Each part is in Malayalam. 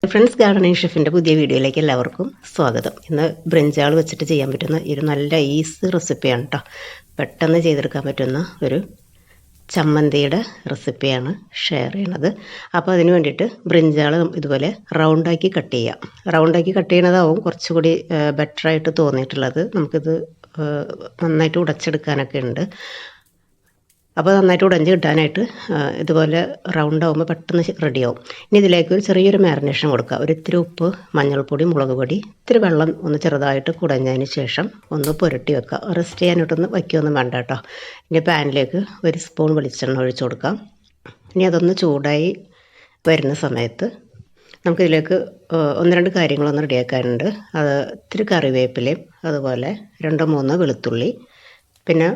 ഫ്രണ്ട്സ് ഗാർഡനിങ് ഷെഫിൻ്റെ പുതിയ വീഡിയോയിലേക്ക് എല്ലാവർക്കും സ്വാഗതം. ഇന്ന് ബ്രിഞ്ചാൾ വെച്ചിട്ട് ചെയ്യാൻ പറ്റുന്ന ഒരു നല്ല ഈസി റെസിപ്പിയാണ് കേട്ടോ. പെട്ടെന്ന് ചെയ്തെടുക്കാൻ പറ്റുന്ന ഒരു ചമ്മന്തിയുടെ റെസിപ്പിയാണ് ഷെയർ ചെയ്യണത്. അപ്പോൾ അതിന് വേണ്ടിയിട്ട് ബ്രിഞ്ചാൾ ഇതുപോലെ റൗണ്ടാക്കി കട്ട് ചെയ്യാം. റൗണ്ടാക്കി കട്ട് ചെയ്യണതാവും കുറച്ചുകൂടി ബെറ്ററായിട്ട് തോന്നിയിട്ടുള്ളത്. നമുക്കിത് നന്നായിട്ട് ഉടച്ചെടുക്കാനൊക്കെ ഉണ്ട്. അപ്പോൾ നന്നായിട്ട് ഉടഞ്ഞ് കിട്ടാനായിട്ട് ഇതുപോലെ റൗണ്ട് ആകുമ്പോൾ പെട്ടെന്ന് റെഡിയാവും. ഇനി ഇതിലേക്ക് ഒരു ചെറിയൊരു മാരിനേഷൻ കൊടുക്കുക. ഒരു ഇത്തിരി ഉപ്പ്, മഞ്ഞൾപ്പൊടി, മുളക് പൊടി, ഇത്തിരി വെള്ളം ഒന്ന് ചെറുതായിട്ട് കുടഞ്ഞതിന് ശേഷം ഒന്ന് പുരട്ടി വെക്കുക. റെസ്റ്റ് ചെയ്യാനായിട്ടൊന്ന് വയ്ക്കുകയൊന്നും വേണ്ട കേട്ടോ. ഇനി പാനിലേക്ക് ഒരു സ്പൂൺ വെളിച്ചെണ്ണ ഒഴിച്ച് കൊടുക്കാം. ഇനി അതൊന്ന് ചൂടായി വരുന്ന സമയത്ത് നമുക്കിതിലേക്ക് ഒന്ന് രണ്ട് കാര്യങ്ങളൊന്ന് റെഡിയാക്കാനുണ്ട്. അത് ഇത്തിരി കറിവേപ്പിലയും അതുപോലെ 2-3 വെളുത്തുള്ളി, പിന്നെ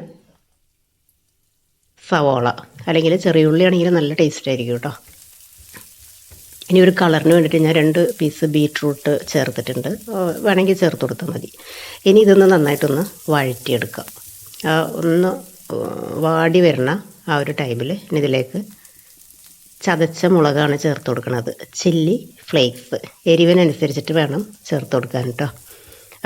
സവോള അല്ലെങ്കിൽ ചെറിയ ഉള്ളി ആണെങ്കിൽ നല്ല ടേസ്റ്റ് ആയിരിക്കും കേട്ടോ. ഇനി ഒരു കളറിന് വേണ്ടിയിട്ട് ഞാൻ 2 പീസ് ബീറ്റ്റൂട്ട് ചേർത്തിട്ടുണ്ട്. വേണമെങ്കിൽ ചേർത്ത് കൊടുത്താൽ മതി. ഇനി ഇതൊന്ന് നന്നായിട്ടൊന്ന് വഴറ്റിയെടുക്കാം. ഒന്ന് വാടി വരണ ആ ഒരു ടൈമിൽ ഇനി ഇതിലേക്ക് ചതച്ച മുളകാണ് ചേർത്ത് കൊടുക്കുന്നത്. ചില്ലി ഫ്ലേക്സ് എരിവിനനുസരിച്ചിട്ട് വേണം ചേർത്ത് കൊടുക്കാൻ കേട്ടോ.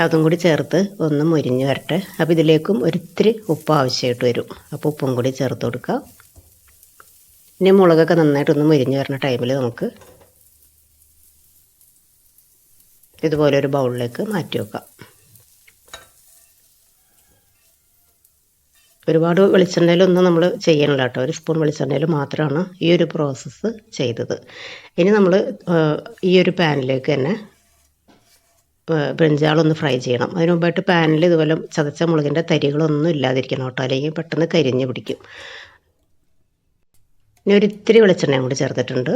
അതും കൂടി ചേർത്ത് ഒന്ന് മുരിഞ്ഞ് വരട്ടെ. അപ്പോൾ ഇതിലേക്കും ഒരിത്തിരി ഉപ്പ് ആവശ്യമായിട്ട് വരും. അപ്പോൾ ഉപ്പും കൂടി ചേർത്ത് കൊടുക്കുക. ഇനി മുളകൊക്കെ നന്നായിട്ടൊന്ന് മുരിഞ്ഞ് വരുന്ന ടൈമിൽ നമുക്ക് ഇതുപോലെ ഒരു ബൗളിലേക്ക് മാറ്റി വെക്കാം. ഒരുപാട് വെളിച്ചെണ്ണയിലൊന്നും നമ്മൾ ചെയ്യണില്ല കേട്ടോ. ഒരു സ്പൂൺ വെളിച്ചെണ്ണയിൽ മാത്രമാണ് ഈ ഒരു പ്രോസസ്സ് ചെയ്തത്. ഇനി നമ്മൾ ഈ ഒരു പാനിലേക്ക് തന്നെ ബ്രിഞ്ചാളൊന്ന് ഫ്രൈ ചെയ്യണം. അതിന് മുമ്പായിട്ട് പാനിൽ ഇതുപോലെ ചതച്ച മുളകിൻ്റെ തരികളൊന്നും ഇല്ലാതിരിക്കണം കേട്ടോ, അല്ലെങ്കിൽ പെട്ടെന്ന് കരിഞ്ഞ് പിടിക്കും. ഇനി ഒരു ഇത്തിരി വെളിച്ചെണ്ണയും കൂടി ചേർത്തിട്ടുണ്ട്.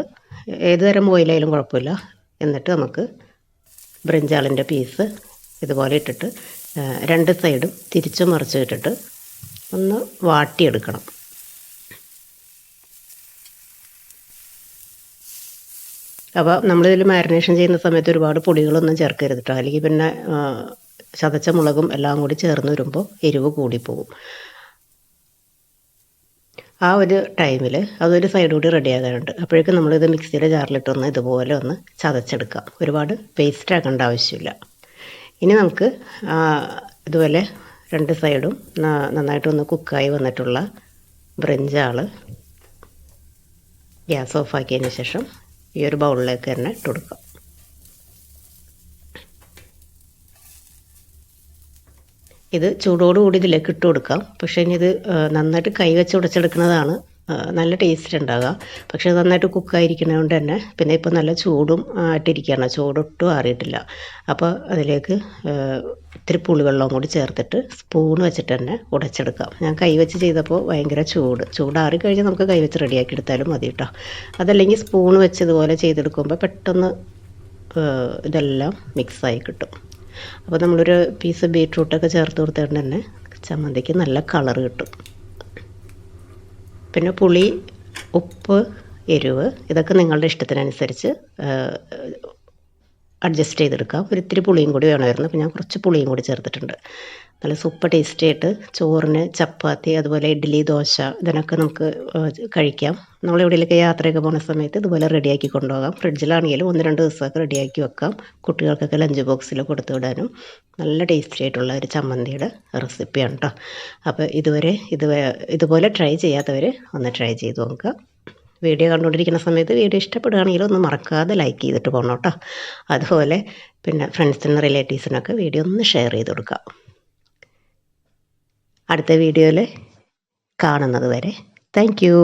ഏത് തരം ഓയിലായാലും കുഴപ്പമില്ല. എന്നിട്ട് നമുക്ക് ബ്രിഞ്ചാളിൻ്റെ പീസ് ഇതുപോലെ ഇട്ടിട്ട് 2 സൈഡും തിരിച്ചു മറിച്ച് ഇട്ടിട്ട് ഒന്ന് വാട്ടിയെടുക്കണം. അപ്പോൾ നമ്മളിതിൽ മാരിനേഷൻ ചെയ്യുന്ന സമയത്ത് ഒരുപാട് പൊടികളൊന്നും ചേർക്കരുത് കേട്ടോ, അല്ലെങ്കിൽ പിന്നെ ചതച്ച മുളകും എല്ലാം കൂടി ചേർന്ന് വരുമ്പോൾ എരിവ് കൂടിപ്പോകും. ആ ഒരു ടൈമിൽ അതൊരു സൈഡ് കൂടി റെഡിയാകാനുണ്ട്. അപ്പോഴേക്കും നമ്മളിത് മിക്സിയുടെ ജാറിലിട്ടൊന്ന് ഇതുപോലെ ഒന്ന് ചതച്ചെടുക്കാം. ഒരുപാട് പേസ്റ്റ് ആക്കേണ്ട ആവശ്യമില്ല. ഇനി നമുക്ക് ഇതുപോലെ 2 സൈഡും നന്നായിട്ടൊന്ന് കുക്കായി വന്നിട്ടുള്ള ബ്രിഞ്ചാൾ ഗ്യാസ് ഓഫാക്കിയതിന് ശേഷം ഈ ഒരു ബൗളിലേക്ക് തന്നെ ഇട്ട് കൊടുക്കാം. ഇത് ചൂടോടുകൂടി ഇതിലേക്ക് ഇട്ട് കൊടുക്കാം. പക്ഷേ ഇനി ഇത് നന്നായിട്ട് കൈ വെച്ച് ഉടച്ചെടുക്കുന്നതാണ് നല്ല ടേസ്റ്റ് ഉണ്ടാകുക. പക്ഷേ നന്നായിട്ട് കുക്കായിരിക്കുന്നത് കൊണ്ട് തന്നെ പിന്നെ ഇപ്പോൾ നല്ല ചൂടും ആയിട്ടിരിക്കുകയാണ്, ചൂടൊട്ടും ആറിയിട്ടില്ല. അപ്പോൾ അതിലേക്ക് ഇത്തിരി പുളിവെള്ളവും കൂടി ചേർത്തിട്ട് സ്പൂൺ വെച്ചിട്ട് തന്നെ ഉടച്ചെടുക്കാം. ഞാൻ കൈ വെച്ച് ചെയ്തപ്പോൾ ഭയങ്കര ചൂടാറി കഴിഞ്ഞാൽ നമുക്ക് കൈ വെച്ച് റെഡിയാക്കി എടുത്താലും മതി കേട്ടോ. അതല്ലെങ്കിൽ സ്പൂൺ വെച്ച് ഇതുപോലെ ചെയ്തെടുക്കുമ്പോൾ പെട്ടെന്ന് ഇതെല്ലാം മിക്സായി കിട്ടും. അപ്പോൾ നമ്മളൊരു പീസ് ബീറ്റ്റൂട്ടൊക്കെ ചേർത്ത് കൊടുത്തിട്ട് തന്നെ ചമ്മന്തിക്ക് നല്ല കളർ കിട്ടും. പിന്നെ പുളി, ഉപ്പ്, എരിവ് ഇതൊക്കെ നിങ്ങളുടെ ഇഷ്ടത്തിനനുസരിച്ച് അഡ്ജസ്റ്റ് ചെയ്തെടുക്കാം. ഒരിത്തിരി പുളിയും കൂടി വേണമായിരുന്നു. അപ്പോൾ ഞാൻ കുറച്ച് പുളിയും കൂടി ചേർത്തിട്ടുണ്ട്. നല്ല സൂപ്പർ ടേസ്റ്റി ആയിട്ട് ചോറിന്, ചപ്പാത്തി, അതുപോലെ ഇഡ്ഡലി, ദോശ ഇതിനൊക്കെ നമുക്ക് കഴിക്കാം. നമ്മളെവിടെയൊക്കെ യാത്രയൊക്കെ പോകുന്ന സമയത്ത് ഇതുപോലെ റെഡിയാക്കി കൊണ്ടുപോകാം. ഫ്രിഡ്ജിലാണെങ്കിലും 1-2 ദിവസമൊക്കെ റെഡിയാക്കി വെക്കാം. കുട്ടികൾക്കൊക്കെ ലഞ്ച് ബോക്സിൽ കൊടുത്തു വിടാനും നല്ല ടേസ്റ്റി ആയിട്ടുള്ള ഒരു ചമ്മന്തിയുടെ റെസിപ്പിയാണ് കേട്ടോ. അപ്പോൾ ഇതുപോലെ ട്രൈ ചെയ്യാത്തവർ ഒന്ന് ട്രൈ ചെയ്ത് നോക്കുക. വീഡിയോ കണ്ടുകൊണ്ടിരിക്കുന്ന സമയത്ത് വീഡിയോ ഇഷ്ടപ്പെടുകയാണെങ്കിൽ ഒന്ന് മറക്കാതെ ലൈക്ക് ചെയ്തിട്ട് പോകണം കേട്ടോ. അതുപോലെ പിന്നെ ഫ്രണ്ട്സിനും റിലേറ്റീവ്സിനൊക്കെ വീഡിയോ ഒന്ന് ഷെയർ ചെയ്ത് കൊടുക്കുക. അടുത്ത വീഡിയോയിൽ കാണുന്നത് വരെ താങ്ക് യു.